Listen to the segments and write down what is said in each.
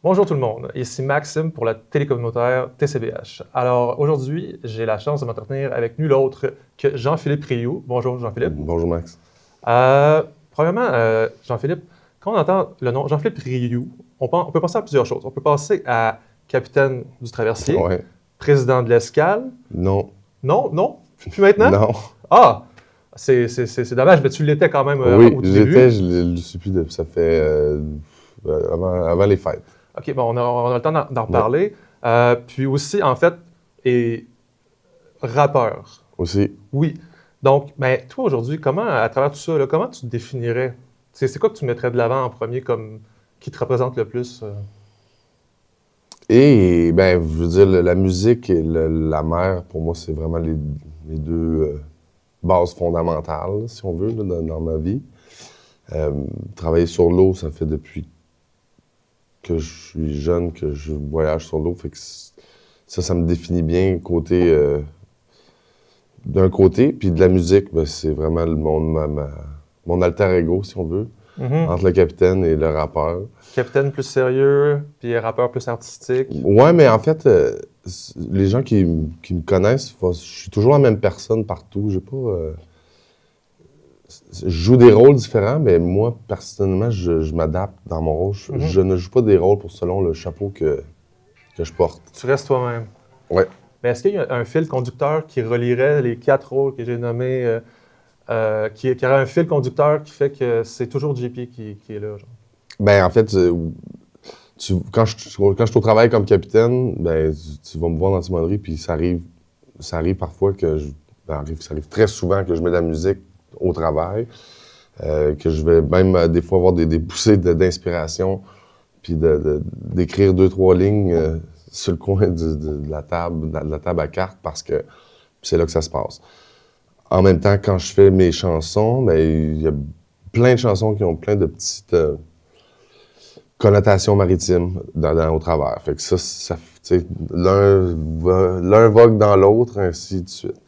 Bonjour tout le monde, ici Maxime pour la télécommunautaire TCBH. Alors aujourd'hui, j'ai la chance de m'entretenir avec nul autre que Jean-Philippe Rioux. Bonjour Jean-Philippe. Bonjour Max. Premièrement, Jean-Philippe, quand on entend le nom Jean-Philippe Rioux, on peut penser à plusieurs choses. On peut penser à capitaine du traversier, Ouais. président de l'escale. Non. Non, non, plus maintenant? Non. Ah, c'est dommage, mais tu l'étais quand même Oui, au tout début. j'étais, je ne suis plus depuis, ça fait avant les fêtes. OK, bon, on a le temps d'en reparler. Puis aussi, en fait, et rappeur. Aussi. Oui. Donc, ben, toi, aujourd'hui, comment, à travers tout ça, là, comment tu te définirais? C'est quoi que tu mettrais de l'avant en premier comme qui te représente le plus? Et, ben, je veux dire, la musique et la mer, pour moi, c'est vraiment les deux bases fondamentales, si on veut, là, dans ma vie. Travailler sur l'eau, ça fait depuis que je suis jeune que je voyage sur l'eau. Fait que ça me définit bien d'un côté. Puis de la musique, ben, c'est vraiment mon alter ego, si on veut, entre le capitaine et le rappeur. Capitaine plus sérieux, puis rappeur plus artistique. Ouais, mais en fait, les gens qui me connaissent, je suis toujours la même personne partout. J'ai pas... je joue des rôles différents, mais moi, personnellement, je m'adapte dans mon rôle. Je ne joue pas des rôles selon le chapeau que je porte. Tu restes toi-même. Ouais. Mais est-ce qu'il y a un fil conducteur qui relierait les 4 rôles que j'ai nommés, qui aurait un fil conducteur qui fait que c'est toujours JP qui est là, genre? Ben, en fait, quand je suis au travail comme capitaine, ben, tu vas me voir dans la timonerie, puis ça arrive parfois ça arrive très souvent que je mets de la musique au travail, que je vais même des fois avoir des poussées d'inspiration, puis d'écrire 2-3 lignes sur le coin de la table à cartes, parce que c'est là que ça se passe. En même temps, quand je fais mes chansons, ben, il y a plein de chansons qui ont plein de petites connotations maritimes au travers. Fait que ça tu sais, l'un vogue dans l'autre, ainsi de suite.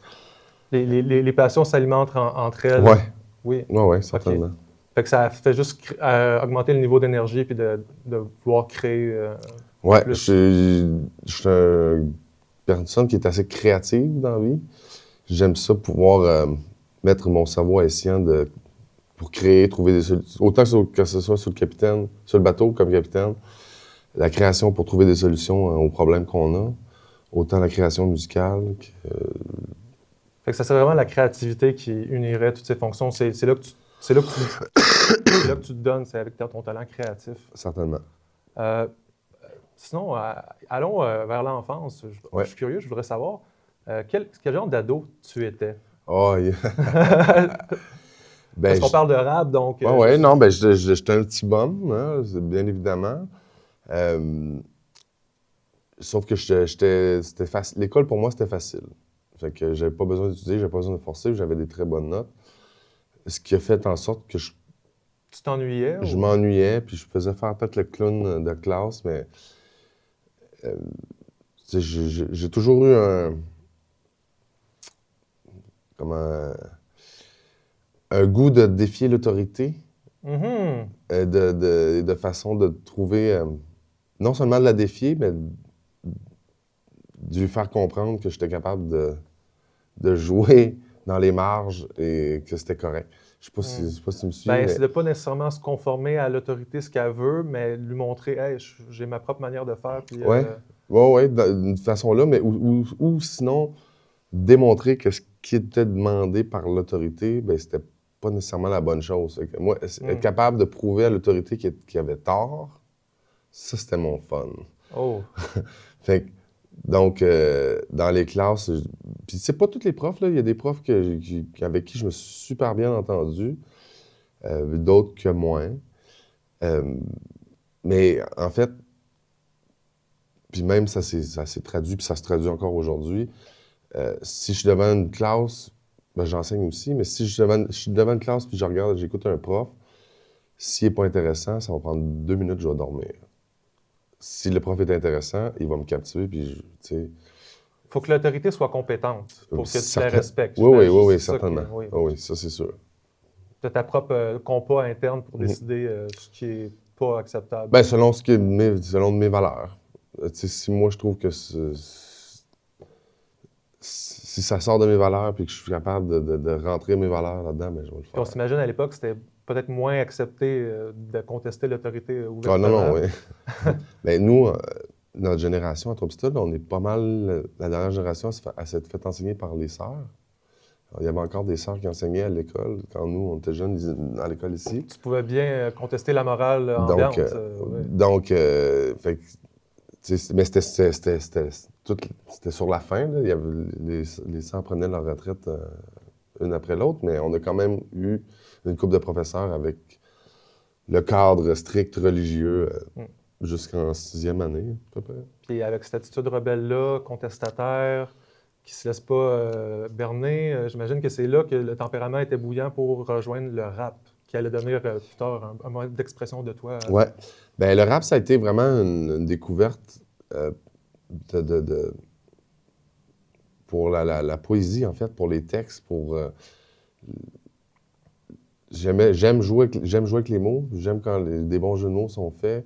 Les passions s'alimentent entre elles. Ouais. Oui. Ouais, certainement. Okay. Fait que ça fait juste augmenter le niveau d'énergie puis de vouloir créer. Ouais, plus. je suis une personne qui est assez créative dans la vie. J'aime ça pouvoir mettre mon cerveau haïtien pour créer, trouver des solutions. Autant que ce soit sur le bateau comme capitaine, la création pour trouver des solutions aux problèmes qu'on a. Autant la création musicale que... Fait que ça serait vraiment la créativité qui unirait toutes ces fonctions. C'est là que tu te donnes, c'est avec ton talent créatif. Certainement. Sinon, allons vers l'enfance. Je suis curieux, je voudrais savoir quel genre d'ado tu étais? Oh, Parce qu'on parle de rap, donc... j'étais un petit bum, hein, bien évidemment. Sauf que c'était facile. L'école, pour moi, c'était facile. Fait que j'avais pas besoin d'étudier, j'avais pas besoin de forcer, j'avais des très bonnes notes. Ce qui a fait en sorte que Tu t'ennuyais? Je m'ennuyais, puis je faisais faire peut-être le clown de classe, mais j'ai toujours eu un goût de défier l'autorité, de façon de trouver, non seulement de la défier, mais de lui faire comprendre que j'étais capable de jouer dans les marges et que c'était correct. Je sais pas si tu me suis. Ben, c'est de pas nécessairement se conformer à l'autorité, ce qu'elle veut, mais lui montrer, hey, j'ai ma propre manière de faire. Puis, ouais, d'une façon là, mais ou sinon démontrer que ce qui était demandé par l'autorité, ben c'était pas nécessairement la bonne chose. Moi, être capable de prouver à l'autorité qu'il avait tort, ça c'était mon fun. Oh. Fait que, donc, dans les classes, puis c'est pas tous les profs, là. Il y a des profs avec qui je me suis super bien entendu, d'autres que moins. Mais en fait, puis même ça s'est traduit, puis ça se traduit encore aujourd'hui. Si je suis devant une classe, ben j'enseigne aussi, mais si je suis devant une classe, puis j'écoute un prof, s'il n'est pas intéressant, ça va prendre 2 minutes, je vais dormir. Si le prof est intéressant, il va me captiver, puis tu sais... Il faut que l'autorité soit compétente pour que tu la respectes. Oui, certainement. Oui, ça c'est sûr. Tu as ta propre compas interne pour décider ce qui est pas acceptable? Ben, selon mes valeurs. Tu sais, si moi, je trouve que si ça sort de mes valeurs puis que je suis capable de rentrer mes valeurs là-dedans, ben, je vais le Puis on faire. s'imagine à l'époque, c'était peut-être moins accepté de contester l'autorité Ah non, ouvertement. non, oui. Ben, nous, notre génération à Tropstol, on est pas mal. La dernière génération, elle s'est fait enseigner par les sœurs. Il y avait encore des sœurs qui enseignaient à l'école quand nous, on était jeunes à l'école ici. Tu pouvais bien contester la morale Donc, ambiante. fait que, tu sais, mais c'était sur la fin. Là. Il y avait, les sœurs prenaient leur retraite une après l'autre, mais on a quand même eu une couple de professeurs avec le cadre strict religieux jusqu'en 6e année, à peu près. Puis avec cette attitude rebelle-là, contestataire, qui se laisse pas berner, j'imagine que c'est là que le tempérament était bouillant pour rejoindre le rap, qui allait devenir plus tard un mode d'expression de toi. Ouais. Ben, le rap, ça a été vraiment une découverte pour la poésie, en fait, pour les textes, j'aime jouer avec les mots, j'aime quand des bons jeux de mots sont faits.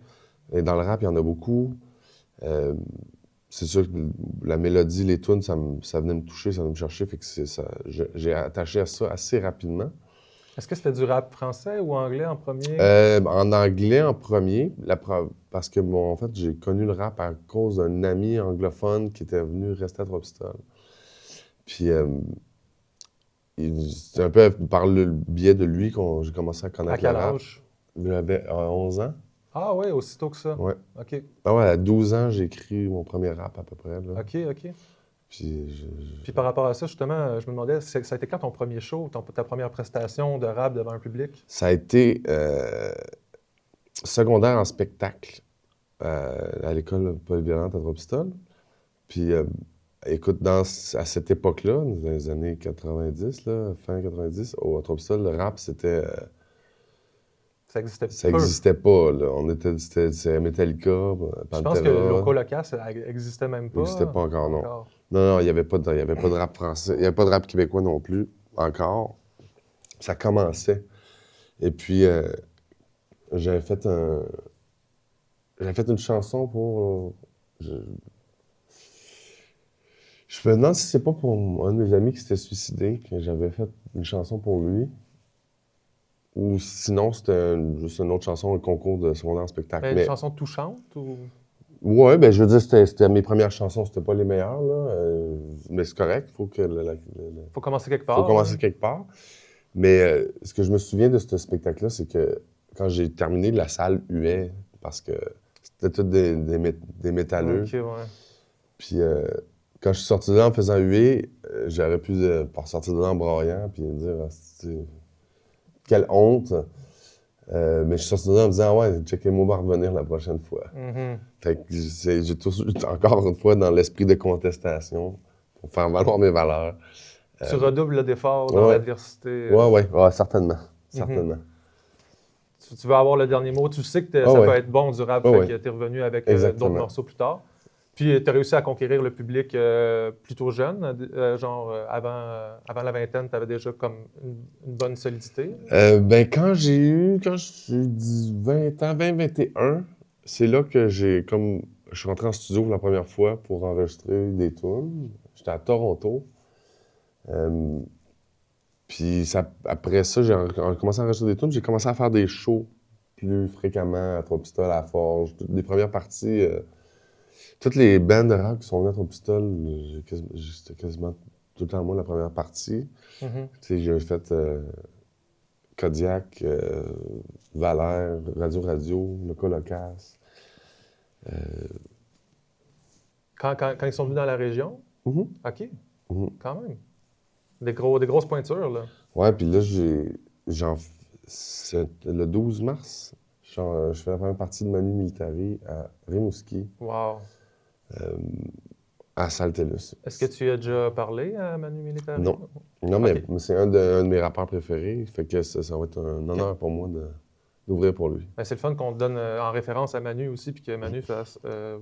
Et dans le rap, il y en a beaucoup. C'est sûr que la mélodie, les tunes, ça venait me toucher, ça venait me chercher. Fait que j'ai attaché à ça assez rapidement. Est-ce que c'était du rap français ou anglais en premier? En anglais en premier, parce que en fait, j'ai connu le rap à cause d'un ami anglophone qui était venu rester à Trois-Pistoles. Puis c'est un peu par le biais de lui que j'ai commencé à connaître À quel le rap. âge? J'avais 11 ans. Ah oui, aussitôt que ça. Ouais. OK. Ah ouais, à 12 ans, j'ai écrit mon premier rap à peu près. Là. OK. Puis, Puis par rapport à ça, justement, je me demandais, ça a été quand ton premier show, ta première prestation de rap devant un public? ça a été secondaire en spectacle à l'école polyvalente à Trois-Pistoles. Puis, écoute, à cette époque-là, dans les années 90, là, fin 90, à Trois-Pistoles, le rap, c'était... Ça existait ça peu. n'existait pas, là. C'était Metallica, Pantera. Je pense que Loco Loca, ça existait même pas. Ça n'existait pas encore, non. Non, il n'y avait pas de rap français. Il n'y avait pas de rap québécois non plus, encore. Ça commençait. Et puis, j'avais fait une chanson pour... je me demande si c'est pas pour un de mes amis qui s'était suicidé que j'avais fait une chanson pour lui. Ou sinon, c'était juste une autre chanson, un concours de secondaire en spectacle. Mais une chanson touchante ou... Ouais, ben je veux dire, c'était mes premières chansons, c'était pas les meilleures, là. Mais c'est correct, il faut que... Faut commencer quelque part. Faut commencer quelque part. Mais ce que je me souviens de ce spectacle-là, c'est que quand j'ai terminé, la salle huait parce que c'était tous des métalleux. OK, ouais. Puis quand je suis sorti de là en faisant huer, j'aurais pu sortir de là en braillant puis dire quelle honte. Mais je suis sorti de là en me disant ouais, checkez-moi va revenir la prochaine fois. Mm-hmm. Fait que j'ai toujours encore une fois dans l'esprit de contestation pour faire valoir mes valeurs. Tu redoubles d'efforts dans l'adversité. Ouais, certainement. Certainement. Tu veux avoir le dernier mot. Tu sais que ça peut être bon du rap, fait que tu es revenu avec d'autres morceaux plus tard. Puis tu as réussi à conquérir le public plutôt jeune, genre avant la vingtaine, tu avais déjà comme une bonne solidité. Ben quand j'ai 20 ans, 21, c'est là que je suis rentré en studio pour la première fois pour enregistrer des tunes. J'étais à Toronto. Puis après ça, j'ai commencé à enregistrer des tunes. J'ai commencé à faire des shows plus fréquemment à Trois-Pistoles, à la Forge. Les premières parties, toutes les bandes de rap qui sont venues à Trois-Pistoles, j'étais quasiment tout le temps moi la première partie. Tu sais, j'ai fait Kodiak, Valère, Radio, Loco Locas. Quand ils sont venus dans la région? Mm-hmm. OK. Mm-hmm. Quand même. Des grosses pointures, là. Ouais, puis là, le 12 mars, je fais la première partie de Manu Militari à Rimouski. Wow. À Saltellus. Est-ce que tu as déjà parlé à Manu Militari? Non. Non, mais c'est un de mes rappeurs préférés. Fait que ça va être un honneur pour moi d'ouvrir pour lui. Ben, c'est le fun qu'on te donne en référence à Manu aussi, puis que Manu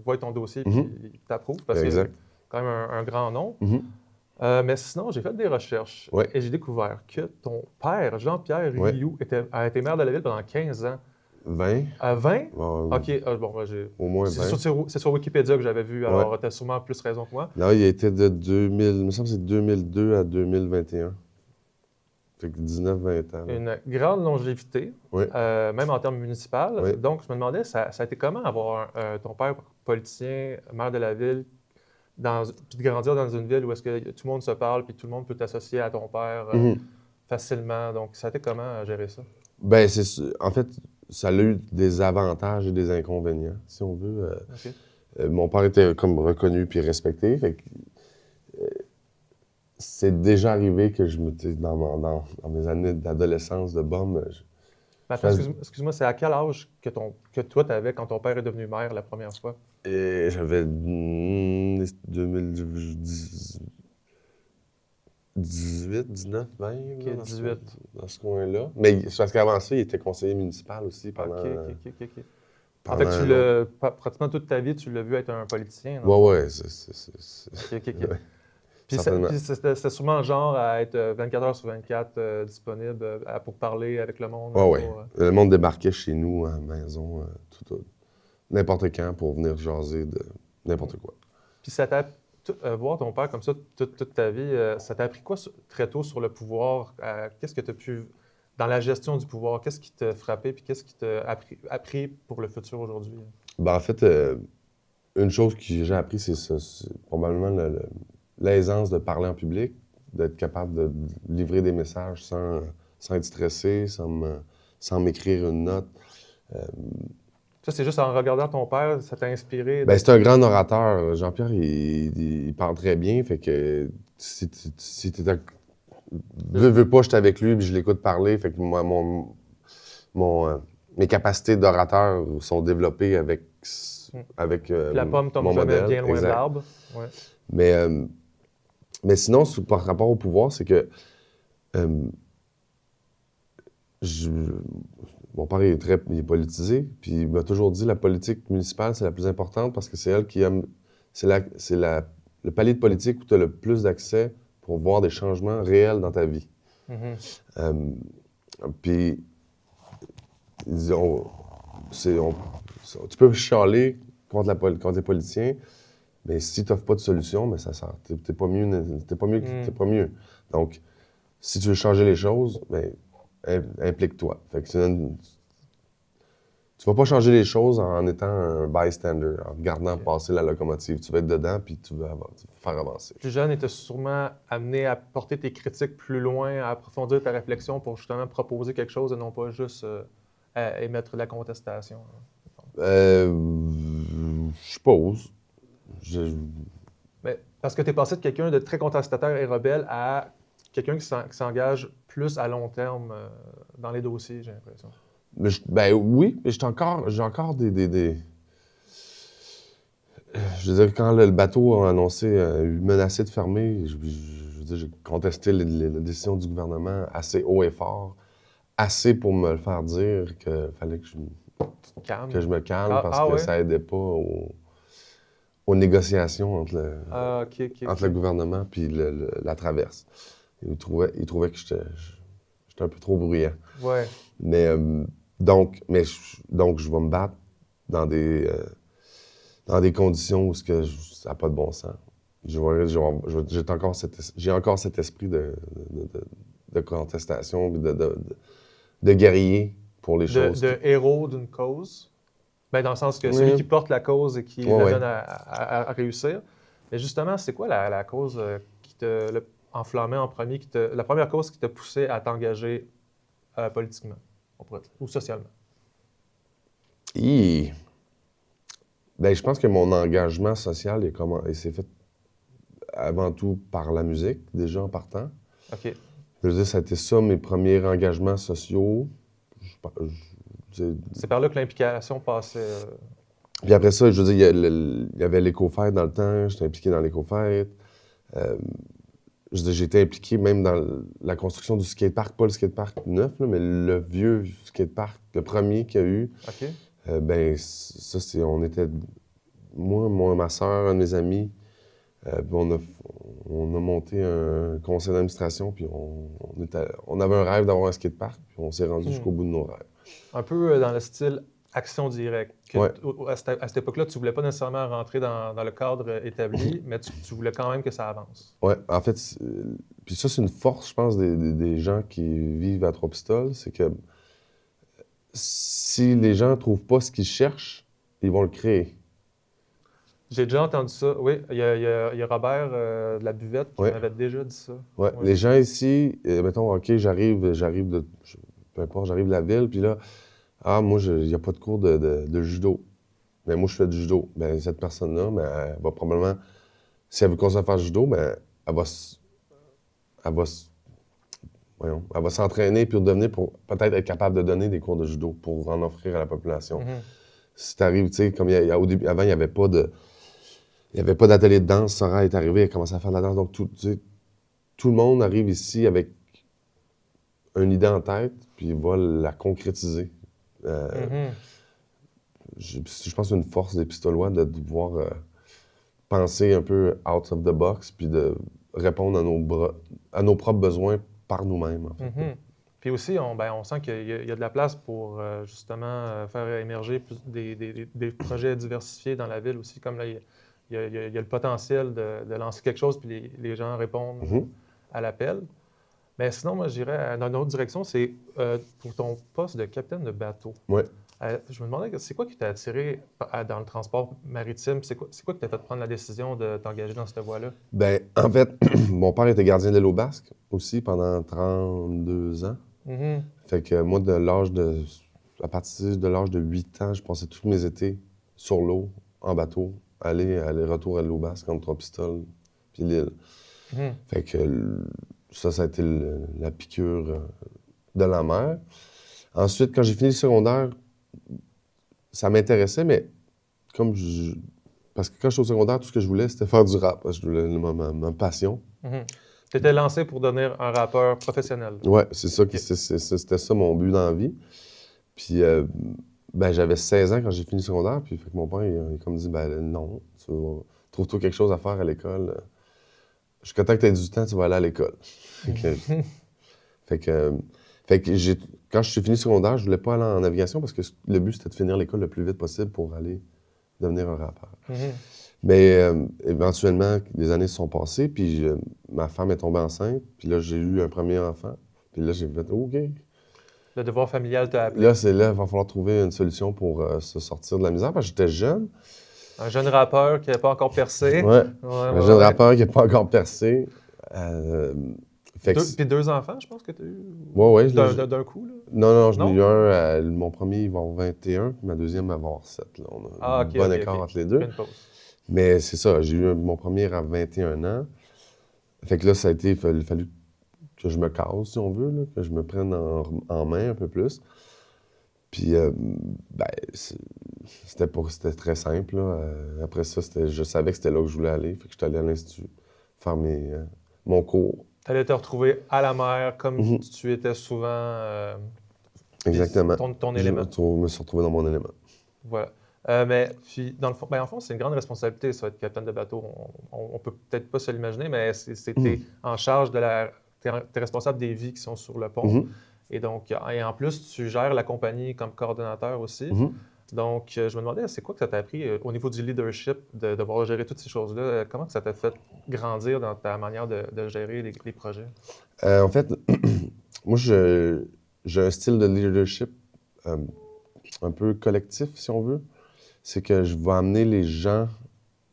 voit ton dossier, puis il t'approuve, parce que c'est quand même un grand nom. Mais sinon, j'ai fait des recherches et j'ai découvert que ton père, Jean-Pierre Rioux, a été maire de la ville pendant 15 ans. 20. 20? OK. Bon, au moins 20. C'est sur Wikipédia que j'avais vu, alors tu as sûrement plus raison que moi. Là, il a été de 2000, il me semble que c'est 2002 à 2021. Fait que 19-20 ans. Là. Une grande longévité, même en termes municipaux. Oui. Donc, je me demandais, ça a été comment avoir ton père politicien, maire de la ville, puis de grandir dans une ville où est-ce que tout le monde se parle, puis tout le monde peut t'associer à ton père facilement. Donc, ça a été comment gérer ça? Ben, en fait, ça a eu des avantages et des inconvénients, si on veut. Mon père était comme reconnu puis respecté. Fait que, c'est déjà arrivé que dans mes années d'adolescence, de bombe. Excuse-moi, c'est à quel âge que toi, tu avais quand ton père est devenu maire la première fois? Et j'avais 2010. 18, 19, 20. Okay, 18. Dans ce coin-là. Mais c'est parce qu'avant ça, il était conseiller municipal aussi pendant... OK. En fait, pratiquement toute ta vie, tu l'as vu être un politicien, non? Oui. OK. Puis c'était sûrement le genre à être 24 heures sur 24 disponible pour parler avec le monde. Oui. Le monde débarquait chez nous à la maison, n'importe quand, pour venir jaser de n'importe quoi. Puis ça t'a voir ton père comme ça toute ta vie, ça t'a appris quoi très tôt sur le pouvoir? Qu'est-ce que tu as pu, dans la gestion du pouvoir, qu'est-ce qui t'a frappé puis qu'est-ce qui t'a appris pour le futur aujourd'hui? Ben, en fait, une chose que j'ai appris, c'est probablement l'aisance de parler en public, d'être capable de livrer des messages sans être stressé, sans m'écrire une note. Ça, c'est juste en regardant ton père, ça t'a inspiré? Ben, c'est un grand orateur. Jean-Pierre, il parle très bien. Fait que si t'es veux pas, j'étais avec lui puis je l'écoute parler. Fait que mes capacités d'orateur sont développées avec la pomme tombe jamais bien loin de l'arbre. Ouais. Mais sinon, par rapport au pouvoir, c'est que mon père il est politisé, puis il m'a toujours dit que la politique municipale, c'est la plus importante parce que c'est elle qui aime. C'est le palier de politique où tu as le plus d'accès pour voir des changements réels dans ta vie. Puis, tu peux chialer contre les politiciens, mais si tu n'offres pas de solution, ben ça sert. T'es pas mieux. Donc, si tu veux changer les choses, ben implique-toi. Fait que tu vas pas changer les choses en étant un bystander, en regardant passer la locomotive. Tu vas être dedans, puis tu vas faire avancer. Plus jeune, étais sûrement amené à porter tes critiques plus loin, à approfondir ta réflexion pour justement proposer quelque chose et non pas juste à émettre de la contestation. Je suppose. Mais parce que tu es passé de quelqu'un de très contestataire et rebelle à quelqu'un qui s'engage plus à long terme dans les dossiers, j'ai l'impression. Oui, mais j'ai encore des... Je veux dire, quand le bateau a annoncé, menacé de fermer, j'ai contesté les décisions du gouvernement assez haut et fort, assez pour me le faire dire qu'il fallait que je me calme parce que ça aidait pas aux négociations entre le gouvernement et la traverse. Il trouvait que j'étais un peu trop bruyant. Ouais. Mais donc, je vais me battre dans des conditions où ça n'a pas de bon sens. J'ai encore cet esprit de contestation, de guerrier pour les choses. De héros d'une cause. Ben, dans le sens que celui qui porte la cause et qui la donne à réussir. Mais justement, c'est quoi la cause qui t'a enflammé en premier, la première cause qui t'a poussé à t'engager politiquement, ou socialement? Ben, je pense que mon engagement social s'est fait avant tout par la musique, déjà en partant. OK. Je veux dire, ça a été ça, mes premiers engagements sociaux. C'est par là que l'implication passait. Puis après ça, je veux dire, il y avait l'éco-fête dans le temps, j'étais impliqué dans l'éco-fête. J'étais impliqué même dans la construction du skatepark, pas le skatepark neuf, là, mais le vieux skatepark, le premier qu'il y a eu. OK. Ben, ça, on était, moi, ma soeur, un de mes amis, on a monté un conseil d'administration, puis on avait un rêve d'avoir un skatepark, puis on s'est rendu jusqu'au bout de nos rêves. Un peu dans le style action directe. À cette époque-là, tu ne voulais pas nécessairement rentrer dans le cadre établi, mais tu voulais quand même que ça avance. Oui, en fait, puis ça, c'est une force, je pense, des gens qui vivent à Trois-Pistoles, c'est que si les gens ne trouvent pas ce qu'ils cherchent, ils vont le créer. J'ai déjà entendu ça. Oui, il y a Robert de la Buvette qui m'avait déjà dit ça. Oui, les gens ici, mettons, OK, j'arrive peu importe, j'arrive de la ville, puis là, moi, il n'y a pas de cours de judo. Mais moi, je fais du judo. Bien, cette personne-là, elle va probablement, si elle veut continuer à faire du judo, bien, elle va s'entraîner puis devenir pour peut-être être capable de donner des cours de judo pour en offrir à la population. Si tu arrives, tu sais, comme au début, avant, il n'y avait pas d'atelier de danse. Sarah est arrivée, elle a commencé à faire de la danse. Donc, tout le monde arrive ici avec une idée en tête, puis il va la concrétiser. Je pense que c'est une force des Pistolois de pouvoir penser un peu out of the box, puis de répondre à nos propres besoins par nous-mêmes, en fait. Puis aussi, on sent qu'il y a de la place pour justement faire émerger des projets diversifiés dans la ville aussi. Comme là, il y a le potentiel de lancer quelque chose, puis les gens répondent à l'appel. Mais sinon, moi, je dirais dans une autre direction, c'est pour ton poste de capitaine de bateau. Oui. Je me demandais, c'est quoi qui t'a attiré dans le transport maritime? C'est quoi qui t'a fait prendre la décision de t'engager dans cette voie-là? Bien, en fait, mon père était gardien de l'eau basque aussi pendant 32 ans. Fait que moi, à partir de l'âge de 8 ans, je passais tous mes étés sur l'eau, en bateau, aller-retour à l'eau basque entre Trois-Pistoles puis l'île. Fait que ça a été la piqûre de la mer. Ensuite, quand j'ai fini le secondaire, ça m'intéressait, mais parce que quand j'étais au secondaire, tout ce que je voulais, c'était faire du rap. Je voulais ma passion. Tu étais lancé pour devenir un rappeur professionnel. Oui, c'est ça. C'était ça mon but dans la vie. Puis, j'avais 16 ans quand j'ai fini le secondaire. Puis, fait que mon père, il comme dit, non, trouve-toi quelque chose à faire à l'école. Jusqu'à temps que tu aies 18 ans, tu vas aller à l'école. Fait que quand je suis fini le secondaire, je voulais pas aller en navigation parce que le but, c'était de finir l'école le plus vite possible pour aller devenir un rappeur. Mais éventuellement, les années se sont passées, puis ma femme est tombée enceinte, puis là, j'ai eu un premier enfant. Puis là, j'ai fait « OK ». Le devoir familial t'a appelé. Là, il va falloir trouver une solution pour se sortir de la misère, parce que j'étais jeune. Un jeune rappeur qui n'avait pas encore percé. Un jeune rappeur qui n'a pas encore percé. Puis 2 enfants, je pense que tu as eu? Oui. D'un coup, là? Non, j'en ai eu un. Mon premier, il va avoir 21, puis ma deuxième, elle va avoir 7. Là. On a un bon écart entre les deux. Mais c'est ça, j'ai eu mon premier à 21 ans. Fait que là, ça a été, il a fallu que je me case, si on veut, là, que je me prenne en main un peu plus. Puis, c'était très simple. Là. Après ça, je savais que c'était là que je voulais aller. Fait que j'étais allé à l'Institut faire mon cours. Tu allais te retrouver à la mer comme tu étais souvent. Exactement. Ton élément. Je me suis retrouvé dans mon élément. Voilà. Mais puis, dans le fond, c'est une grande responsabilité, ça, être capitaine de bateau. On peut peut-être pas se l'imaginer, mais t'es en charge t'es responsable des vies qui sont sur le pont. Et donc, et en plus, tu gères la compagnie comme coordonnateur aussi. Donc, je me demandais, c'est quoi que ça t'a appris au niveau du leadership, de devoir gérer toutes ces choses-là? Comment ça t'a fait grandir dans ta manière de gérer les projets? En fait, moi, j'ai un style de leadership un peu collectif, si on veut. C'est que je vais amener les gens,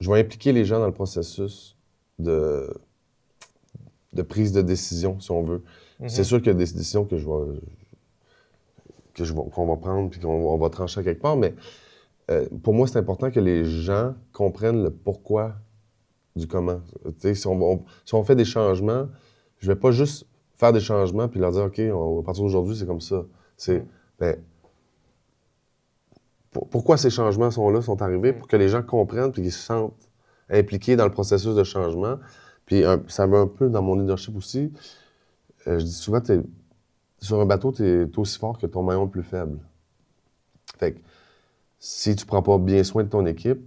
je vais impliquer les gens dans le processus de prise de décision, si on veut. C'est sûr qu'il y a des décisions qu'on va prendre puis qu'on va trancher à quelque part, mais pour moi, c'est important que les gens comprennent le pourquoi du comment. Si on fait des changements, je vais pas juste faire des changements puis leur dire « OK, à partir d'aujourd'hui, c'est comme ça ». Pourquoi ces changements sont arrivés? Pour que les gens comprennent puis qu'ils se sentent impliqués dans le processus de changement. Puis ça va un peu dans mon leadership aussi. Je dis souvent, sur un bateau, tu es aussi fort que ton maillon le plus faible. Fait que si tu prends pas bien soin de ton équipe,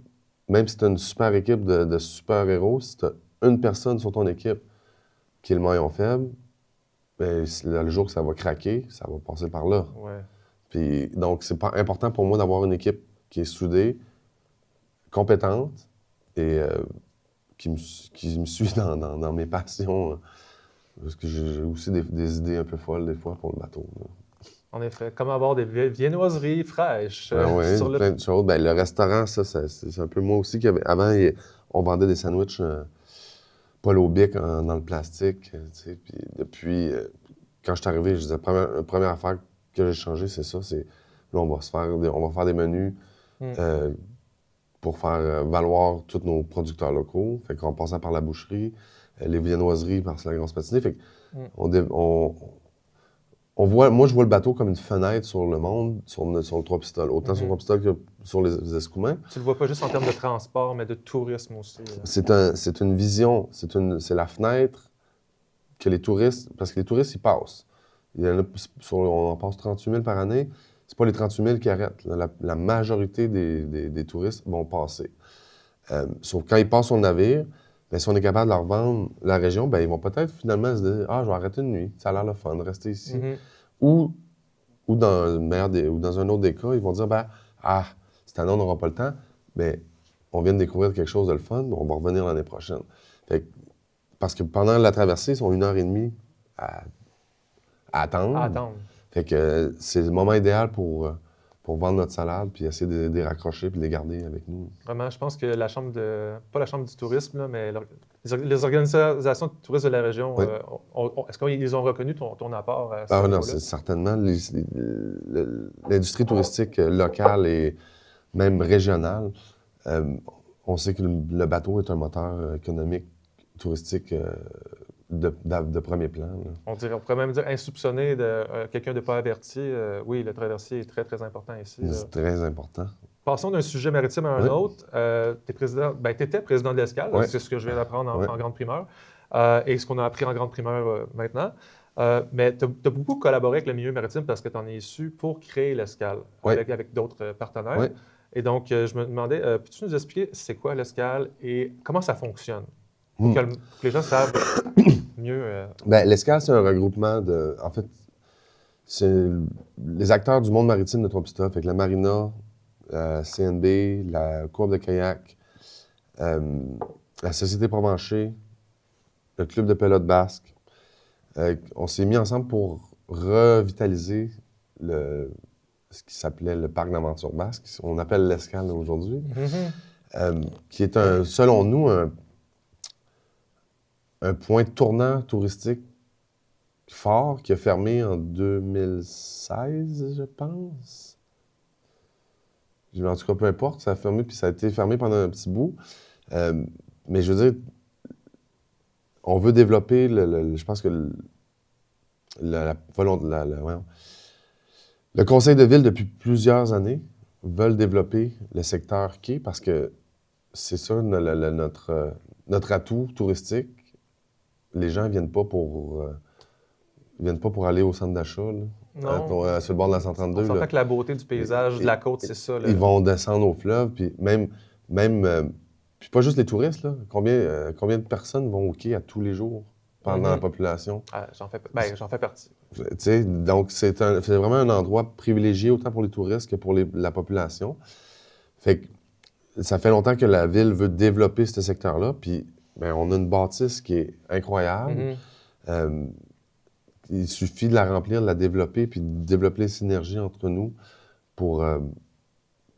même si tu as une super équipe de super-héros, si tu as une personne sur ton équipe qui est le maillon faible, le jour que ça va craquer, ça va passer par là. Ouais. Puis, donc, c'est pas important pour moi d'avoir une équipe qui est soudée, compétente et qui me suit dans mes passions. Parce que j'ai aussi des idées un peu folles, des fois, pour le bateau. Là. En effet, comme avoir des viennoiseries fraîches oui, sur plein de choses. Ben, le restaurant, ça, c'est un peu moi aussi. Avant, on vendait des sandwichs Paul au bic dans le plastique. Puis depuis, quand je suis arrivé, je disais, la première affaire que j'ai changé, c'est ça. C'est là, on va faire des menus pour faire valoir tous nos producteurs locaux. Fait qu'on passait par la boucherie, les viennoiseries par la grosse patinée. Fait on voit, moi, je vois le bateau comme une fenêtre sur le monde, sur le trois pistoles. Autant sur le trois pistoles que sur les escoumins. Tu le vois pas juste en termes de transport, mais de tourisme aussi. C'est une vision, c'est la fenêtre que les touristes... Parce que les touristes, ils passent. On en passe 38 000 par année. C'est pas les 38 000 qui arrêtent. La majorité des touristes vont passer. Sauf quand ils passent sur le navire, bien, si on est capable de leur vendre la région, bien, ils vont peut-être finalement se dire « Ah, je vais arrêter une nuit, ça a l'air le fun de rester ici. Ou dans un autre des cas, ils vont dire ben, « Ah, cette année, on n'aura pas le temps, mais on vient de découvrir quelque chose de le fun, on va revenir l'année prochaine. » Parce que pendant la traversée, ils sont 1h30 à attendre. Fait que c'est le moment idéal pour vendre notre salade, puis essayer de les raccrocher, puis de les garder avec nous. Vraiment, je pense que pas la Chambre du tourisme, là, mais les organisations de tourisme de la région, oui. Est-ce qu'ils ont reconnu ton apport à ce niveau-là? Non, c'est certainement. L'industrie touristique locale et même régionale, on sait que le bateau est un moteur économique, touristique de premier plan. Là. On pourrait même dire insoupçonné de quelqu'un de pas averti. Oui, le traversier est très, très important ici. C'est très important. Passons d'un sujet maritime à un autre. Tu étais président de l'Escale, c'est ce que je viens d'apprendre en grande primeur, et ce qu'on a appris en grande primeur maintenant. Mais tu as beaucoup collaboré avec le milieu maritime parce que tu en es issu pour créer l'Escale avec d'autres partenaires. Et donc, je me demandais, peux-tu nous expliquer c'est quoi l'Escale et comment ça fonctionne? Pour que les gens savent mieux. L'Escale, c'est un regroupement de... En fait, c'est les acteurs du monde maritime de Trois-Pistoles. Fait que la Marina, la CNB, la Coop de kayak, la Société Provencher, le Club de pelote basque. On s'est mis ensemble pour revitaliser ce qui s'appelait le parc d'aventure basque. On appelle l'Escale aujourd'hui. Qui est, selon nous, un point tournant touristique fort qui a fermé en 2016, je pense. En tout cas, peu importe, ça a fermé, puis ça a été fermé pendant un petit bout. Mais je veux dire, on veut développer, je pense que le conseil de ville, depuis plusieurs années, veulent développer le secteur quai parce que c'est ça notre atout touristique. Les gens ne viennent pas pour aller au centre d'achat, sur le bord de la 132. On s'entend que la beauté du paysage de la côte, c'est ça. Là. Ils vont descendre au fleuve, puis même puis pas juste les touristes, là. Combien de personnes vont au quai à tous les jours pendant la population? J'en fais partie. Donc, c'est vraiment un endroit privilégié autant pour les touristes que pour la population. Fait que ça fait longtemps que la ville veut développer ce secteur-là, puis on a une bâtisse qui est incroyable. Il suffit de la remplir, de la développer, puis de développer les synergies entre nous pour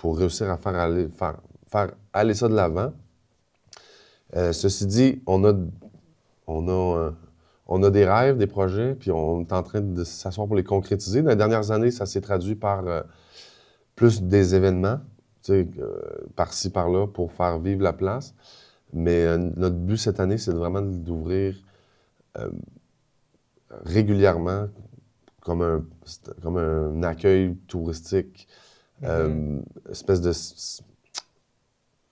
réussir à faire aller ça de l'avant. Ceci dit, on a des rêves, des projets, puis on est en train de s'asseoir pour les concrétiser. Dans les dernières années, ça s'est traduit par plus des événements, par-ci, par-là, pour faire vivre la place. Mais notre but cette année, c'est vraiment d'ouvrir régulièrement comme un accueil touristique, espèce de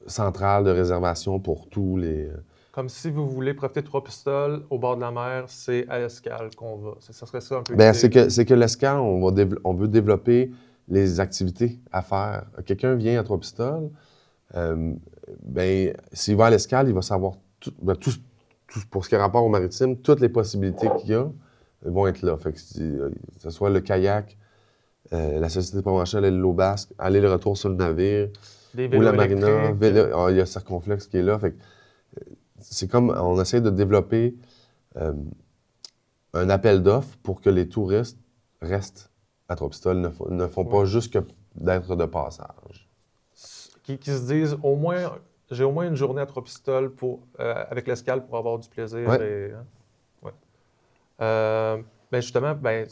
centrale de réservation pour tous les... Comme si vous voulez profiter de Trois-Pistoles au bord de la mer, c'est à l'Escale qu'on va. Ça serait ça un peu c'est que l'Escale, on veut développer les activités à faire. Quelqu'un vient à Trois-Pistoles, s'il va à l'Escale, il va savoir tout pour ce qui est rapport au maritime, toutes les possibilités qu'il y a vont être là. Fait que ce soit le kayak, la Société provençale et l'île Basque, aller-retour sur le navire, des ou la marina, électriques. il y a Circonflex qui est là. Fait que c'est comme, on essaie de développer un appel d'offres pour que les touristes restent à Trois-Pistoles, ne font pas juste que d'être de passage. Qui se disent, j'ai au moins une journée à Trois-Pistoles avec l'escale pour avoir du plaisir. Ouais. Ben justement, là,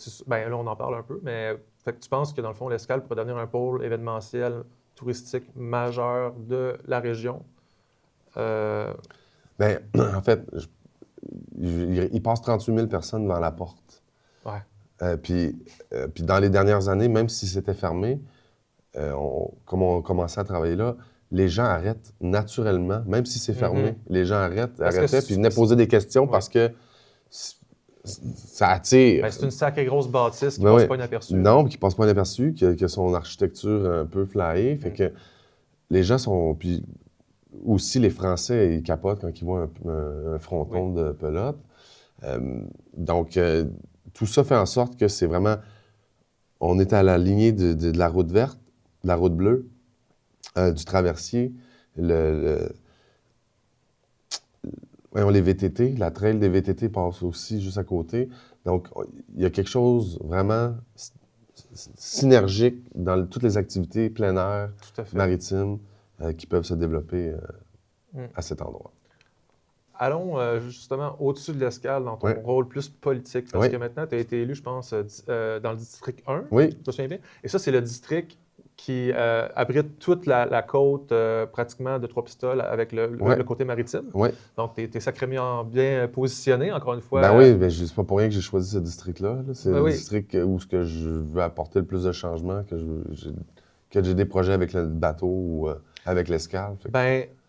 on en parle un peu, mais fait que tu penses que dans le fond, l'escale pourrait devenir un pôle événementiel touristique majeur de la région? Ben, en fait, il passe 38 000 personnes devant la porte. Ouais. Puis dans les dernières années, même si c'était fermé, comme on commençait à travailler là, les gens arrêtent naturellement, même si c'est fermé. Les gens arrêtaient, puis venaient poser des questions parce que ça attire. Ben, c'est une sacrée grosse bâtisse qui passe pas inaperçue. Non, qui passe pas inaperçue, qui a son architecture un peu flyée. Fait que les gens sont... Puis aussi, les Français, ils capotent quand ils voient un fronton de pelote. Donc, tout ça fait en sorte que c'est vraiment... On est à la lignée de la route verte, de la route bleue, du traversier, les VTT, la trail des VTT passe aussi juste à côté. Donc, il y a quelque chose vraiment synergique dans toutes les activités plein air, maritimes, qui peuvent se développer à cet endroit. Allons justement au-dessus de l'escale dans ton rôle plus politique, parce que maintenant, tu as été élu, je pense, dans le district 1, je me souviens bien. Et ça, c'est le district qui abrite toute la côte pratiquement de Trois-Pistoles avec le côté maritime. Donc, tu es sacrément bien positionné, encore une fois. Ben oui, c'est pas pour rien que j'ai choisi ce district-là. C'est le district où je veux apporter le plus de changements, que j'ai des projets avec le bateau ou avec l'escale.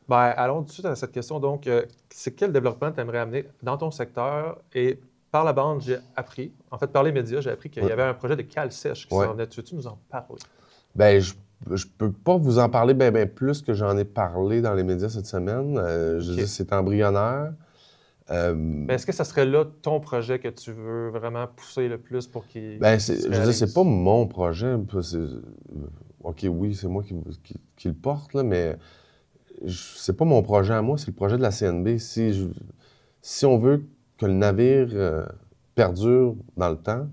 Allons tout de suite à cette question. Donc, c'est quel développement tu aimerais amener dans ton secteur? Et par la bande, j'ai appris, en fait, par les médias, j'ai appris qu'il y avait un projet de cale sèche qui s'en venait. Tu veux-tu nous en parler? Ben, je peux pas vous en parler bien plus que j'en ai parlé dans les médias cette semaine. Je dis c'est embryonnaire. Mais est-ce que ça serait là ton projet que tu veux vraiment pousser le plus pour qu'il je dis, c'est pas mon projet. OK, oui, c'est moi qui le porte, là, mais c'est pas mon projet à moi, c'est le projet de la CNB. Si on veut que le navire perdure dans le temps,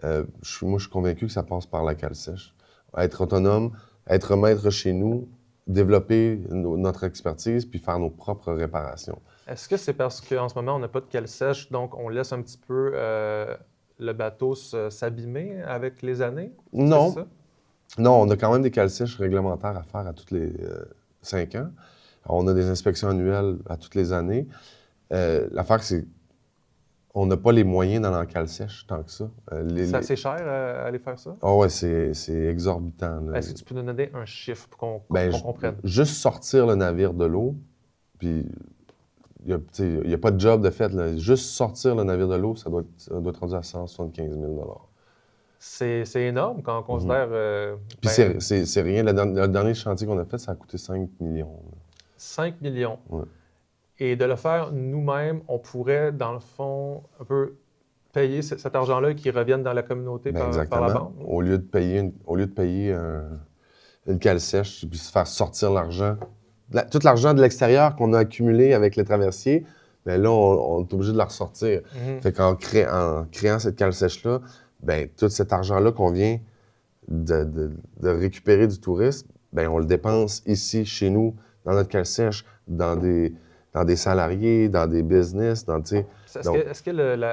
moi, je suis convaincu que ça passe par la cale sèche. Être autonome, être maître chez nous, développer notre expertise, puis faire nos propres réparations. Est-ce que c'est parce qu'en ce moment, on n'a pas de cale sèche, donc on laisse un petit peu le bateau s'abîmer avec les années? Non. C'est ça? Non, on a quand même des cales sèches réglementaires à faire à tous les 5 ans. Alors, on a des inspections annuelles à toutes les années. L'affaire, c'est on n'a pas les moyens dans la cale sèche tant que ça. C'est assez cher aller faire ça? Ah ouais, c'est exorbitant. Est-ce que tu peux nous donner un chiffre pour qu'on comprenne? Juste sortir le navire de l'eau, puis il n'y a pas de job de fait. Là. Juste sortir le navire de l'eau, ça doit être rendu à 175 000 C'est énorme quand on considère... Puis c'est rien. Le dernier chantier qu'on a fait, ça a coûté 5 millions. 5 millions? Oui. Et de le faire nous-mêmes, on pourrait, dans le fond, un peu payer cet argent-là qui revienne dans la communauté par la banque. Au lieu de payer une cale sèche, puis se faire sortir l'argent. Tout l'argent de l'extérieur qu'on a accumulé avec les traversiers, bien là, on est obligé de la ressortir. Fait qu'en créant cette cale sèche-là, bien, tout cet argent-là qu'on vient de récupérer du tourisme, bien, on le dépense ici, chez nous, dans notre cale sèche, dans des salariés, dans des business, Est-ce que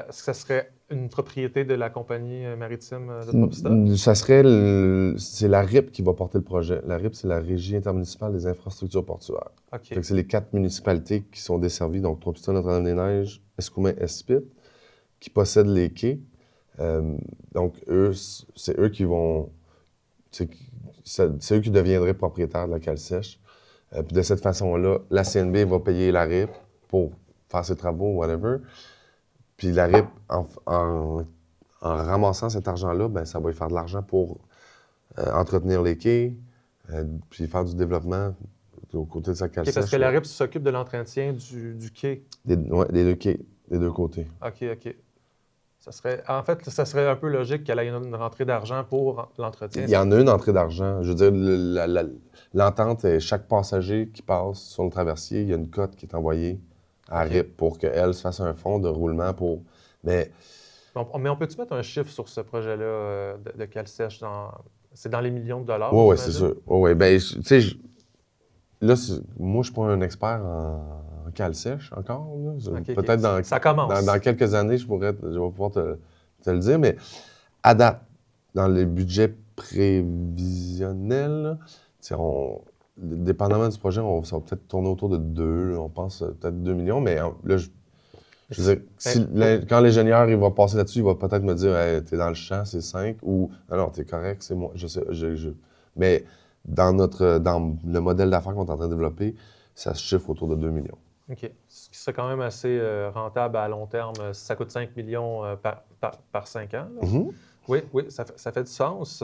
ça serait une propriété de la compagnie maritime de Trois-Pistoles? C'est la RIP qui va porter le projet. La RIP, c'est la Régie intermunicipale des infrastructures portuaires. OK. Fait que c'est les 4 municipalités qui sont desservies, donc Trois-Pistoles, Notre-Dame-des-Neiges, Escoumins, Espit, qui possèdent les quais. Donc, c'est eux qui vont... C'est eux qui deviendraient propriétaires de la cale sèche. Puis de cette façon-là, la CNB va payer la RIP pour faire ses travaux, whatever. Puis la RIP, en ramassant cet argent-là, ben ça va lui faire de l'argent pour entretenir les quais, puis faire du développement aux côtés de sa cale sèche. Parce que la RIP s'occupe de l'entretien du quai. Des deux quais, des deux côtés. OK. En fait, ça serait un peu logique qu'elle ait une rentrée d'argent pour l'entretien. Il y en a une entrée d'argent. Je veux dire, l'entente est chaque passager qui passe sur le traversier, il y a une cote qui est envoyée à RIP pour qu'elle se fasse un fonds de roulement pour... Mais on peut-tu mettre un chiffre sur ce projet-là de CalSèche? C'est dans les millions de dollars? Oui, c'est sûr. Oui, ben, tu sais, là, moi, je suis pas un expert en CalSèche encore. Peut-être ça commence. Dans quelques années, je vais pouvoir te le dire, mais à date, dans les budgets prévisionnels, dépendamment du projet, ça va peut-être tourner autour de 2, on pense peut-être 2 millions, mais là, je veux dire, quand l'ingénieur il va passer là-dessus, il va peut-être me dire hey, t'es dans le champ, c'est 5, ou alors t'es correct, c'est moi. Mais dans le modèle d'affaires qu'on est en train de développer, ça se chiffre autour de 2 millions. OK. Ce qui serait quand même assez rentable à long terme. Ça coûte 5 millions par 5 ans. Mm-hmm. Oui, ça fait du sens.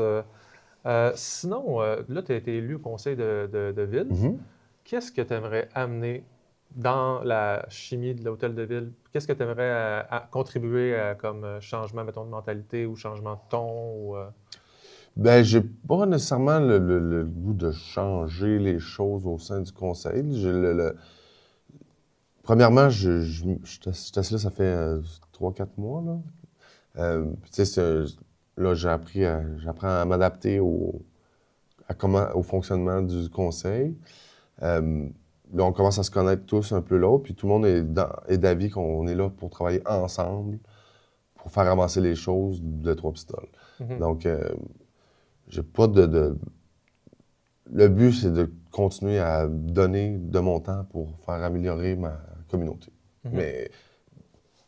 Sinon, là, tu as été élu au conseil de ville. Mm-hmm. Qu'est-ce que tu aimerais amener dans la chimie de l'hôtel de ville? Qu'est-ce que tu aimerais contribuer comme changement, mettons, de mentalité ou changement de ton? Ben, j'ai pas nécessairement le goût de changer les choses au sein du conseil. Premièrement, je suis assis là, ça fait 3-4 mois. Là, tu sais, là j'apprends à m'adapter au fonctionnement du conseil. Là, on commence à se connaître tous un peu l'autre, puis tout le monde est d'avis qu'on est là pour travailler ensemble, pour faire avancer les choses de Trois-Pistoles. Mm-hmm. Donc, j'ai pas Le but, c'est de continuer à donner de mon temps pour faire améliorer ma communauté. Mm-hmm. Mais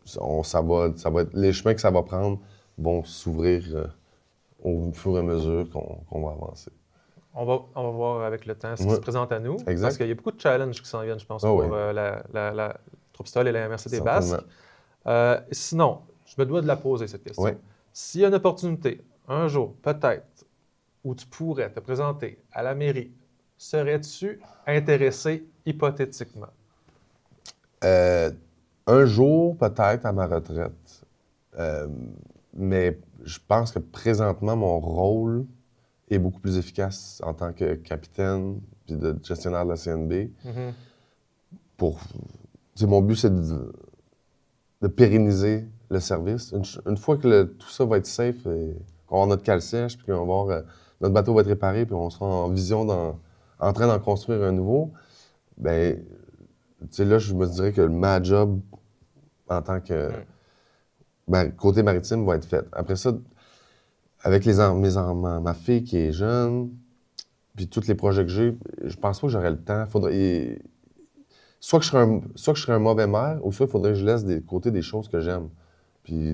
ça va être, les chemins que ça va prendre vont s'ouvrir au fur et à mesure qu'on va avancer. On va voir avec le temps ce qui se présente à nous. Exact. Parce qu'il y a beaucoup de challenges qui s'en viennent, je pense, pour la Trois-Pistoles et la MRC des Basques. Sinon, je me dois de la poser, cette question. Oui. S'il y a une opportunité, un jour, peut-être, où tu pourrais te présenter à la mairie, serais-tu intéressé hypothétiquement? Un jour, peut-être, à ma retraite. Mais je pense que présentement, mon rôle est beaucoup plus efficace en tant que capitaine puis de gestionnaire de la CNB. Mm-hmm. Mon but, c'est de pérenniser le service. Une fois que tout ça va être safe, et qu'on va avoir notre CalSèche, puis qu'on va avoir, notre bateau va être réparé, puis on sera en vision en train d'en construire un nouveau, ben là, je me dirais que ma job en tant que côté maritime va être faite. Après ça, avec ma fille qui est jeune, puis tous les projets que j'ai, je pense pas que j'aurais le temps. Soit que je serais un mauvais maire, ou soit il faudrait que je laisse de côté des choses que j'aime. Puis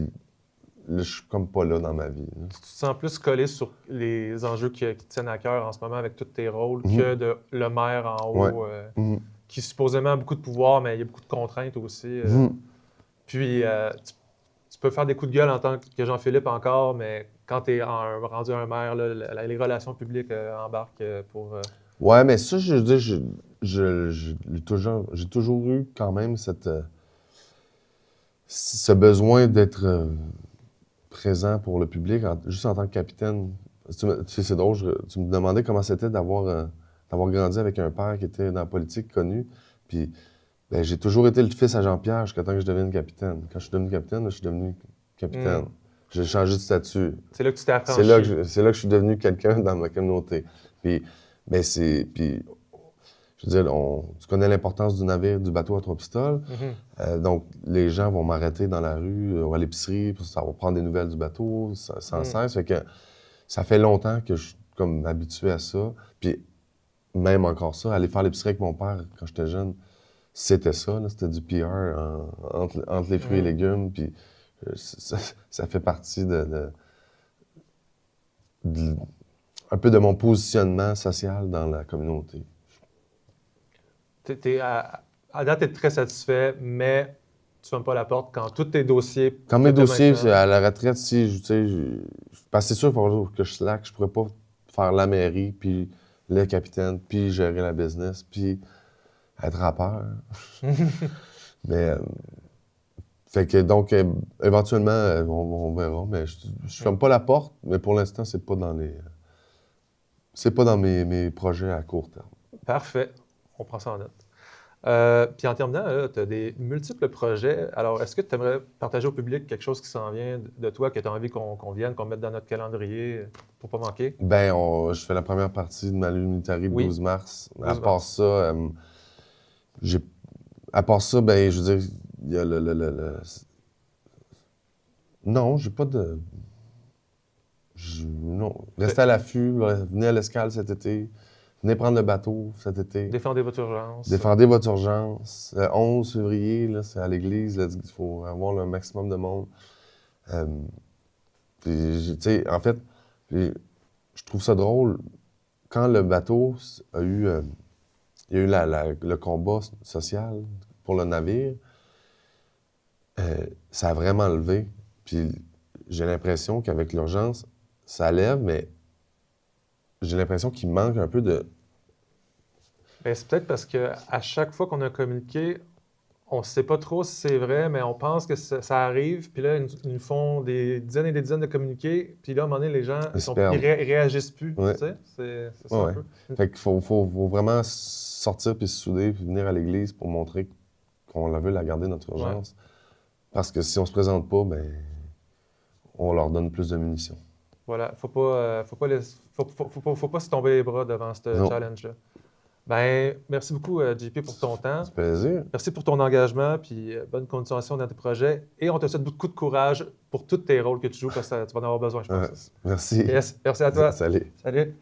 là, je suis comme pas là dans ma vie. Là. Tu te sens plus collé sur les enjeux qui te tiennent à cœur en ce moment avec tous tes rôles que le maire en haut, qui supposément a beaucoup de pouvoir, mais il y a beaucoup de contraintes aussi. Puis tu peux faire des coups de gueule en tant que Jean-Philippe encore, mais quand tu es rendu un maire, là, les relations publiques embarquent pour... Ouais, mais ça, je veux dire, j'ai toujours eu quand même ce besoin d'être présent pour le public, juste en tant que capitaine. Tu sais, c'est drôle, tu me demandais comment c'était d'avoir grandi avec un père qui était dans la politique connu. Puis, ben, j'ai toujours été le fils à Jean-Pierre jusqu'à temps que je devienne capitaine. Quand je suis devenu capitaine, là, je suis devenu capitaine. J'ai changé de statut. C'est là que tu t'es affranchi. C'est là que je suis devenu quelqu'un dans ma communauté. Puis, je veux dire, tu connais l'importance du bateau à Trois-Pistoles. Donc, les gens vont m'arrêter dans la rue, à l'épicerie, ça va prendre des nouvelles du bateau sans cesse. Fait que ça fait longtemps que je suis comme habitué à ça. Puis, même encore ça, aller faire l'épicerie avec mon père quand j'étais jeune, c'était ça, là, c'était du PR entre les fruits et légumes. Puis, ça fait partie un peu de mon positionnement social dans la communauté. À date, tu es très satisfait, mais tu ne fermes pas la porte quand tous tes dossiers... Quand mes dossiers, à la retraite, parce que c'est sûr que je slack, je pourrais pas faire la mairie, puis le capitaine, puis gérer la business, puis être rappeur. Mais Fait que donc, éventuellement, on verra, mais je ferme pas la porte, mais pour l'instant, c'est pas dans mes projets à court terme. Parfait. On prend ça en note. Puis en terminant, tu as des multiples projets. Alors, est-ce que tu aimerais partager au public quelque chose qui s'en vient de toi, que tu as envie qu'on vienne, qu'on mette dans notre calendrier pour pas manquer? Ben, je fais la première partie de ma Lunitari le 12 mars. À part ça, ben, je veux dire, il y a Non, j'ai pas de... Non. Restez à l'affût, venez à l'Escale cet été. Venez prendre le bateau cet été. Défendez votre urgence. Défendez votre urgence. Le 11 février, là, c'est à l'église. Il faut avoir le maximum de monde. Tu sais, en fait, je trouve ça drôle. Quand le bateau a eu... il y a eu le combat social pour le navire, ça a vraiment levé. Puis j'ai l'impression qu'avec l'urgence, ça lève, mais j'ai l'impression qu'il manque un peu de... Bien, c'est peut-être parce qu'à chaque fois qu'on a communiqué, on ne sait pas trop si c'est vrai, mais on pense que ça arrive. Puis là, ils nous font des dizaines et des dizaines de communiqués. Puis là, à un moment donné, les gens ils réagissent plus. Ouais. Tu sais? C'est ça un peu. Fait qu'il faut vraiment sortir puis se souder puis venir à l'église pour montrer qu'on veut la garder, notre urgence. Ouais. Parce que si on se présente pas, ben on leur donne plus de munitions. Voilà. Faut pas se tomber les bras devant ce challenge-là. Ben, merci beaucoup, JP, pour ton temps. C'est plaisir. Merci pour ton engagement, puis bonne continuation dans tes projets. Et on te souhaite beaucoup de courage pour tous tes rôles que tu joues, parce que tu vas en avoir besoin, je pense. Merci. Yes. Merci à toi. Salut. Salut.